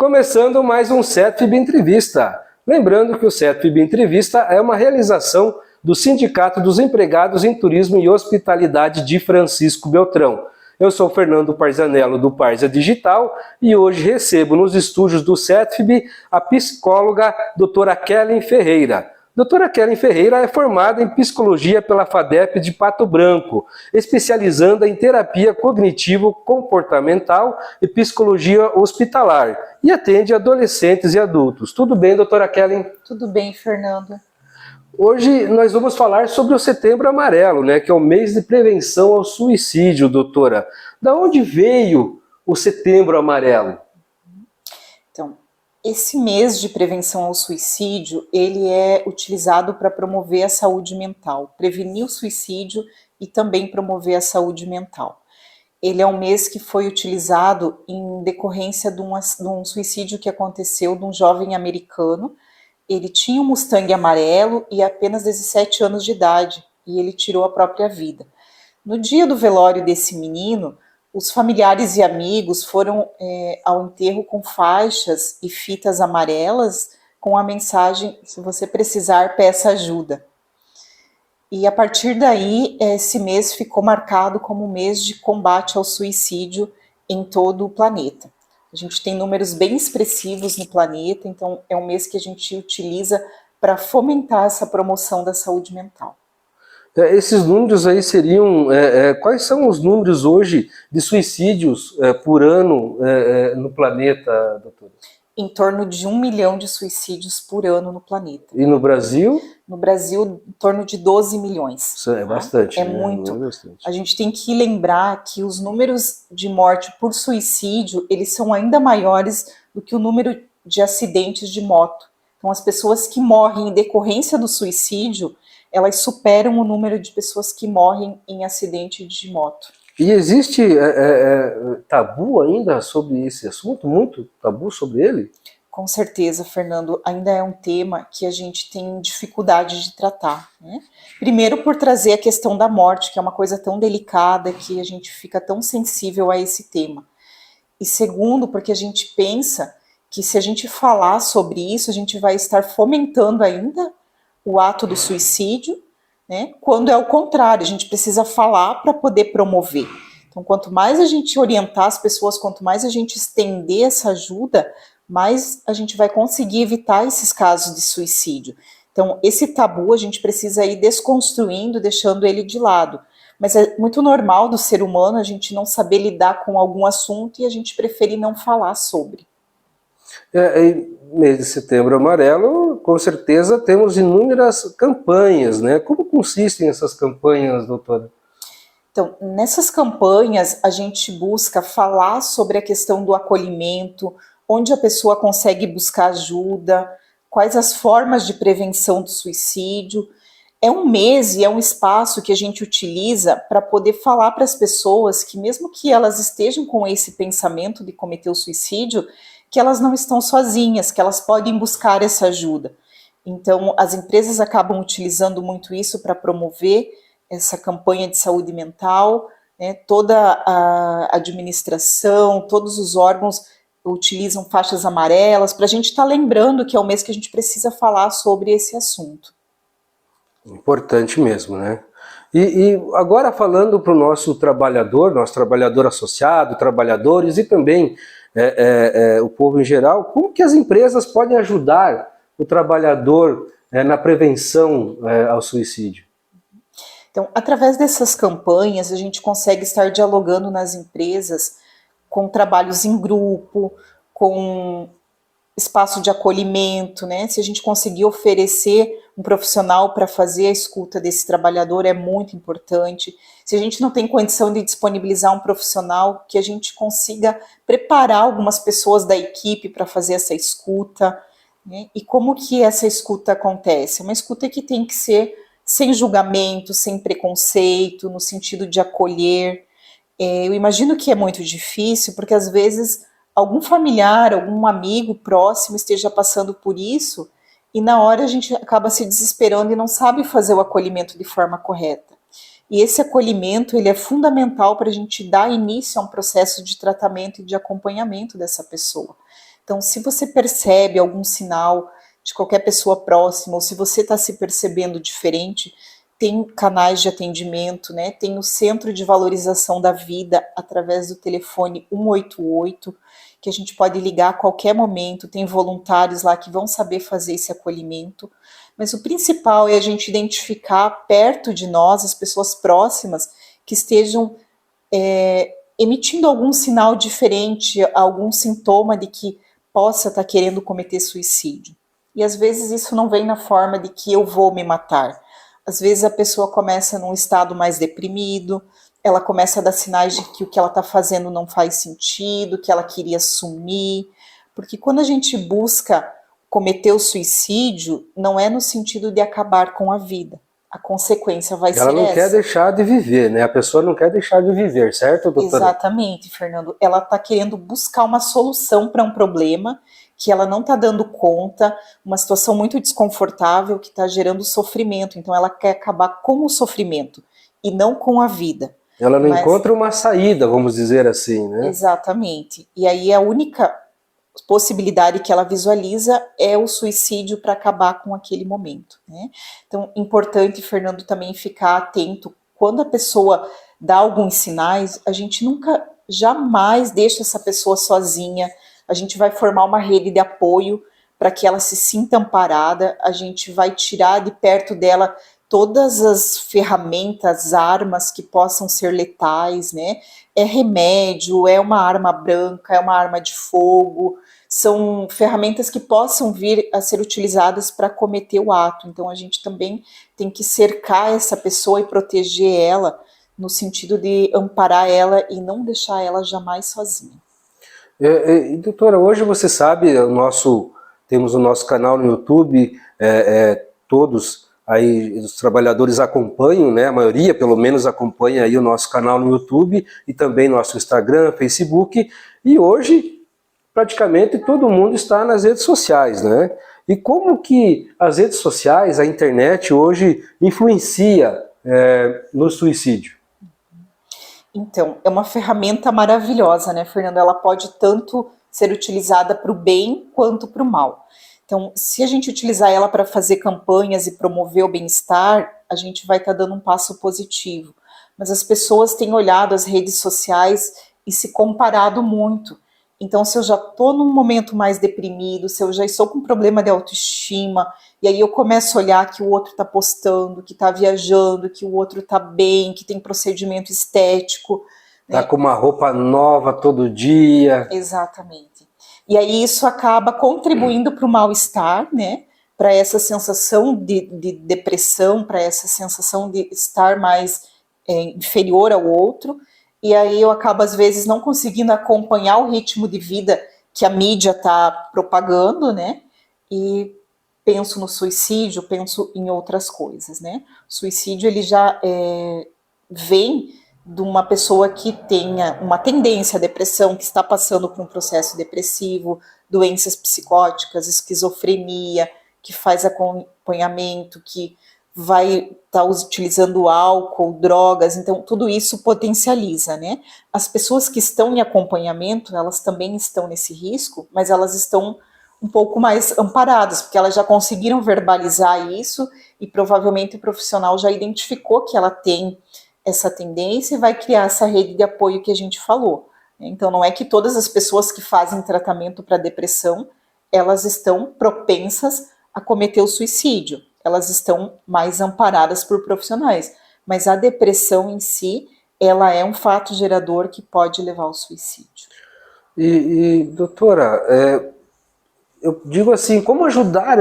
Começando mais um CETFIB Entrevista. Lembrando que o CETFIB Entrevista é uma realização do Sindicato dos Empregados em Turismo e Hospitalidade de Francisco Beltrão. Eu sou Fernando Parzanello do Parza Digital e hoje recebo nos estúdios do CETFIB a psicóloga doutora Kellen Ferreira. Doutora Kellen Ferreira é formada em Psicologia pela FADEP de Pato Branco, especializando em terapia cognitivo-comportamental e psicologia hospitalar, e atende adolescentes e adultos. Tudo bem, doutora Kellen? Tudo bem, Fernando. Hoje nós vamos falar sobre o Setembro Amarelo, que é o mês de prevenção ao suicídio, doutora. Da onde veio o Setembro Amarelo? Então, esse mês de prevenção ao suicídio, ele é utilizado para promover a saúde mental, prevenir o suicídio e também promover a saúde mental. Ele é um mês que foi utilizado em decorrência de um suicídio que aconteceu de um jovem americano. Ele tinha um Mustang amarelo e apenas 17 anos de idade, e ele tirou a própria vida. No dia do velório desse menino, os familiares e amigos foram ao enterro com faixas e fitas amarelas com a mensagem: se você precisar, peça ajuda. E a partir daí, esse mês ficou marcado como um mês de combate ao suicídio em todo o planeta. A gente tem números bem expressivos no planeta, então é um mês que a gente utiliza para fomentar essa promoção da saúde mental. Esses números aí seriam, quais são os números hoje de suicídios por ano no planeta, doutora? Em torno de 1 milhão de suicídios por ano no planeta. E no Brasil? No Brasil, em torno de 12 milhões. Isso é bastante. É muito. A gente tem que lembrar que os números de morte por suicídio, eles são ainda maiores do que o número de acidentes de moto. Então, as pessoas que morrem em decorrência do suicídio, elas superam o número de pessoas que morrem em acidente de moto. E existe tabu ainda sobre esse assunto? Muito tabu sobre ele? Com certeza, Fernando, ainda é um tema que a gente tem dificuldade de tratar, né? Primeiro por trazer a questão da morte, que é uma coisa tão delicada, que a gente fica tão sensível a esse tema. E segundo, porque a gente pensa que se a gente falar sobre isso, a gente vai estar fomentando ainda o ato do suicídio, né? Quando é o contrário, a gente precisa falar para poder promover. Então, quanto mais a gente orientar as pessoas, quanto mais a gente estender essa ajuda, mais a gente vai conseguir evitar esses casos de suicídio. Então, esse tabu a gente precisa ir desconstruindo, deixando ele de lado. Mas é muito normal do ser humano a gente não saber lidar com algum assunto e a gente preferir não falar sobre. Mês de Setembro Amarelo, com certeza temos inúmeras campanhas, né? Como consistem essas campanhas, doutora? Então, nessas campanhas, a gente busca falar sobre a questão do acolhimento, onde a pessoa consegue buscar ajuda, quais as formas de prevenção do suicídio. É um mês e é um espaço que a gente utiliza para poder falar para as pessoas que, mesmo que elas estejam com esse pensamento de cometer o suicídio, que elas não estão sozinhas, que elas podem buscar essa ajuda. Então, as empresas acabam utilizando muito isso para promover essa campanha de saúde mental, né? Toda a administração, todos os órgãos utilizam faixas amarelas, para a gente estar lembrando que é o mês que a gente precisa falar sobre esse assunto. Importante mesmo, né? E agora falando para o nosso trabalhador associado, trabalhadores e também o povo em geral, como que as empresas podem ajudar o trabalhador na prevenção ao suicídio? Então, através dessas campanhas, a gente consegue estar dialogando nas empresas com trabalhos em grupo, com espaço de acolhimento, né? Se a gente conseguir oferecer um profissional para fazer a escuta desse trabalhador, é muito importante. Se a gente não tem condição de disponibilizar um profissional, que a gente consiga preparar algumas pessoas da equipe para fazer essa escuta, né? E como que essa escuta acontece? Uma escuta que tem que ser sem julgamento, sem preconceito, no sentido de acolher. Eu imagino que é muito difícil, porque às vezes algum familiar, algum amigo próximo esteja passando por isso, e na hora a gente acaba se desesperando e não sabe fazer o acolhimento de forma correta. E esse acolhimento, ele é fundamental para a gente dar início a um processo de tratamento e de acompanhamento dessa pessoa. Então, se você percebe algum sinal de qualquer pessoa próxima, ou se você está se percebendo diferente, tem canais de atendimento, né? Tem o Centro de Valorização da Vida através do telefone 188, que a gente pode ligar a qualquer momento, tem voluntários lá que vão saber fazer esse acolhimento. Mas o principal é a gente identificar perto de nós as pessoas próximas que estejam emitindo algum sinal diferente, algum sintoma de que possa estar querendo cometer suicídio. E às vezes isso não vem na forma de que eu vou me matar. Às vezes a pessoa começa num estado mais deprimido, ela começa a dar sinais de que o que ela está fazendo não faz sentido, que ela queria sumir. Porque quando a gente busca cometer o suicídio, não é no sentido de acabar com a vida. A consequência vai ser essa. Ela não quer deixar de viver, né? A pessoa não quer deixar de viver, certo, doutora? Exatamente, Fernando. Ela está querendo buscar uma solução para um problema que ela não está dando conta, uma situação muito desconfortável que está gerando sofrimento. Então ela quer acabar com o sofrimento e não com a vida. Ela não encontra uma saída, vamos dizer assim, né? Exatamente. E aí a única possibilidade que ela visualiza é o suicídio para acabar com aquele momento, né? Então, importante, Fernando, também ficar atento. Quando a pessoa dá alguns sinais, a gente nunca, jamais deixa essa pessoa sozinha. A gente vai formar uma rede de apoio para que ela se sinta amparada, a gente vai tirar de perto dela todas as ferramentas, armas que possam ser letais, né? É remédio, é uma arma branca, é uma arma de fogo, são ferramentas que possam vir a ser utilizadas para cometer o ato. Então a gente também tem que cercar essa pessoa e proteger ela, no sentido de amparar ela e não deixar ela jamais sozinha. Doutora, hoje você sabe, temos o nosso canal no YouTube, todos aí os trabalhadores acompanham, né? A maioria pelo menos acompanha aí o nosso canal no YouTube e também nosso Instagram, Facebook, e hoje praticamente todo mundo está nas redes sociais, né? E como que as redes sociais, a internet hoje influencia no suicídio? Então, é uma ferramenta maravilhosa, né, Fernando? Ela pode tanto ser utilizada para o bem quanto para o mal. Então, se a gente utilizar ela para fazer campanhas e promover o bem-estar, a gente vai estar dando um passo positivo. Mas as pessoas têm olhado as redes sociais e se comparado muito. Então, se eu já estou num momento mais deprimido, se eu já estou com problema de autoestima, e aí eu começo a olhar que o outro está postando, que está viajando, que o outro está bem, que tem procedimento estético. Tá, né? Com uma roupa nova todo dia. Exatamente. E aí isso acaba contribuindo para o mal-estar, né? Para essa sensação de depressão, para essa sensação de estar mais inferior ao outro. E aí eu acabo, às vezes, não conseguindo acompanhar o ritmo de vida que a mídia está propagando, né? E penso no suicídio, penso em outras coisas, né? O suicídio, ele já vem de uma pessoa que tenha uma tendência à depressão, que está passando por um processo depressivo, doenças psicóticas, esquizofrenia, que faz acompanhamento, que vai estar utilizando álcool, drogas, então tudo isso potencializa, né? As pessoas que estão em acompanhamento, elas também estão nesse risco, mas elas estão um pouco mais amparadas, porque elas já conseguiram verbalizar isso e provavelmente o profissional já identificou que ela tem essa tendência e vai criar essa rede de apoio que a gente falou. Então não é que todas as pessoas que fazem tratamento para depressão, elas estão propensas a cometer o suicídio. Elas estão mais amparadas por profissionais, mas a depressão em si, ela é um fato gerador que pode levar ao suicídio. Doutora, eu digo assim, como ajudar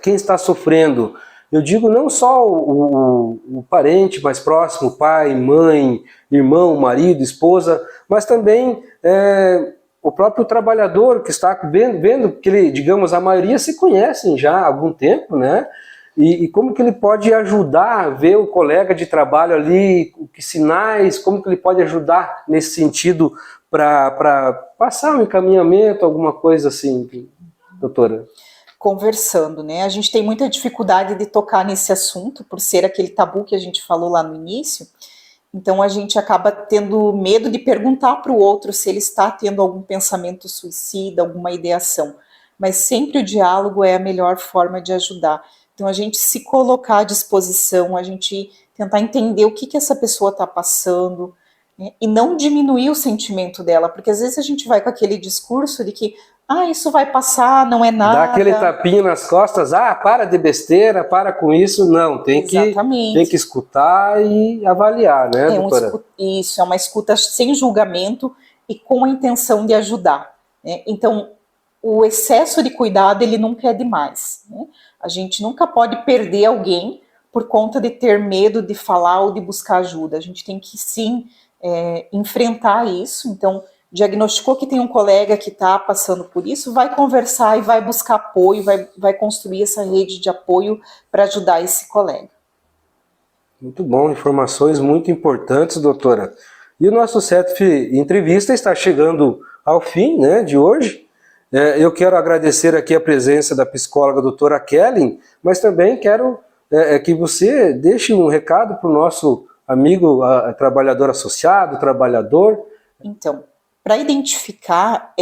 quem está sofrendo? Eu digo não só o parente mais próximo, pai, mãe, irmão, marido, esposa, mas também o próprio trabalhador que está vendo que ele, digamos, a maioria se conhecem já há algum tempo, né? E como que ele pode ajudar a ver o colega de trabalho ali, que sinais, como que ele pode ajudar nesse sentido para passar um encaminhamento, alguma coisa assim, doutora? Conversando, né? A gente tem muita dificuldade de tocar nesse assunto, por ser aquele tabu que a gente falou lá no início, Então a gente acaba tendo medo de perguntar para o outro se ele está tendo algum pensamento suicida, alguma ideação. Mas sempre o diálogo é a melhor forma de ajudar. Então a gente se colocar à disposição, a gente tentar entender o que essa pessoa está passando, né? E não diminuir o sentimento dela, porque às vezes a gente vai com aquele discurso de que isso vai passar, não é nada. Dá aquele tapinha nas costas, para de besteira, para com isso. Não, tem que escutar e avaliar, né, doutora? Isso, é uma escuta sem julgamento e com a intenção de ajudar, né? Então, o excesso de cuidado, ele nunca é demais, né? A gente nunca pode perder alguém por conta de ter medo de falar ou de buscar ajuda. A gente tem que, sim, enfrentar isso. Então, diagnosticou que tem um colega que está passando por isso, vai conversar e vai buscar apoio, vai construir essa rede de apoio para ajudar esse colega. Muito bom, informações muito importantes, doutora. E o nosso CETF Entrevista está chegando ao fim, né, de hoje. Eu quero agradecer aqui a presença da psicóloga doutora Kelly, mas também quero que você deixe um recado para o nosso amigo trabalhador associado, trabalhador. Então, para identificar,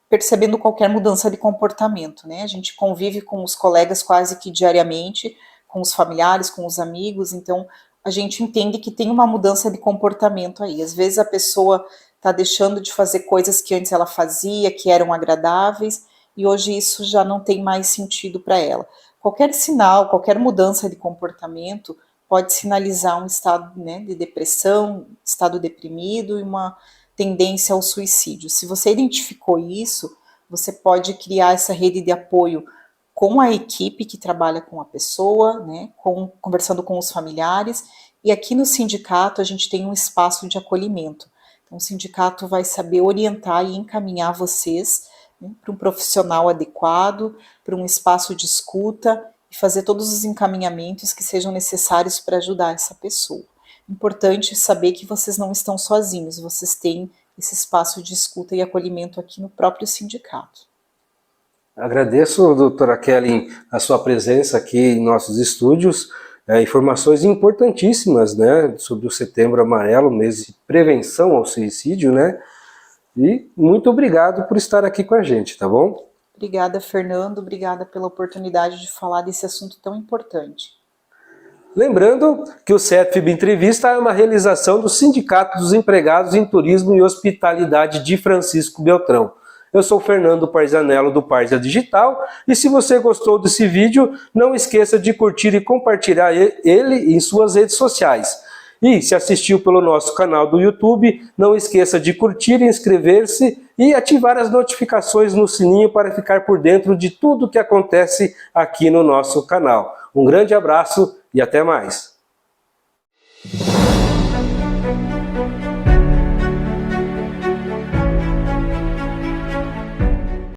percebendo qualquer mudança de comportamento, né? A gente convive com os colegas quase que diariamente, com os familiares, com os amigos, então a gente entende que tem uma mudança de comportamento aí. Às vezes a pessoa está deixando de fazer coisas que antes ela fazia, que eram agradáveis, e hoje isso já não tem mais sentido para ela. Qualquer sinal, qualquer mudança de comportamento pode sinalizar um estado, né, de depressão, estado deprimido e uma tendência ao suicídio. Se você identificou isso, você pode criar essa rede de apoio com a equipe que trabalha com a pessoa, né, conversando com os familiares, e aqui no sindicato a gente tem um espaço de acolhimento. Então o sindicato vai saber orientar e encaminhar vocês, né, para um profissional adequado, para um espaço de escuta e fazer todos os encaminhamentos que sejam necessários para ajudar essa pessoa. Importante saber que vocês não estão sozinhos, vocês têm esse espaço de escuta e acolhimento aqui no próprio sindicato. Agradeço, doutora Kelly, a sua presença aqui em nossos estúdios, informações importantíssimas, né, sobre o Setembro Amarelo, mês de prevenção ao suicídio, né, e muito obrigado por estar aqui com a gente, tá bom? Obrigada, Fernando, obrigada pela oportunidade de falar desse assunto tão importante. Lembrando que o CETFIB Entrevista é uma realização do Sindicato dos Empregados em Turismo e Hospitalidade de Francisco Beltrão. Eu sou Fernando Parzanello do Parzia Digital e se você gostou desse vídeo, não esqueça de curtir e compartilhar ele em suas redes sociais. E se assistiu pelo nosso canal do YouTube, não esqueça de curtir, inscrever-se e ativar as notificações no sininho para ficar por dentro de tudo que acontece aqui no nosso canal. Um grande abraço e até mais!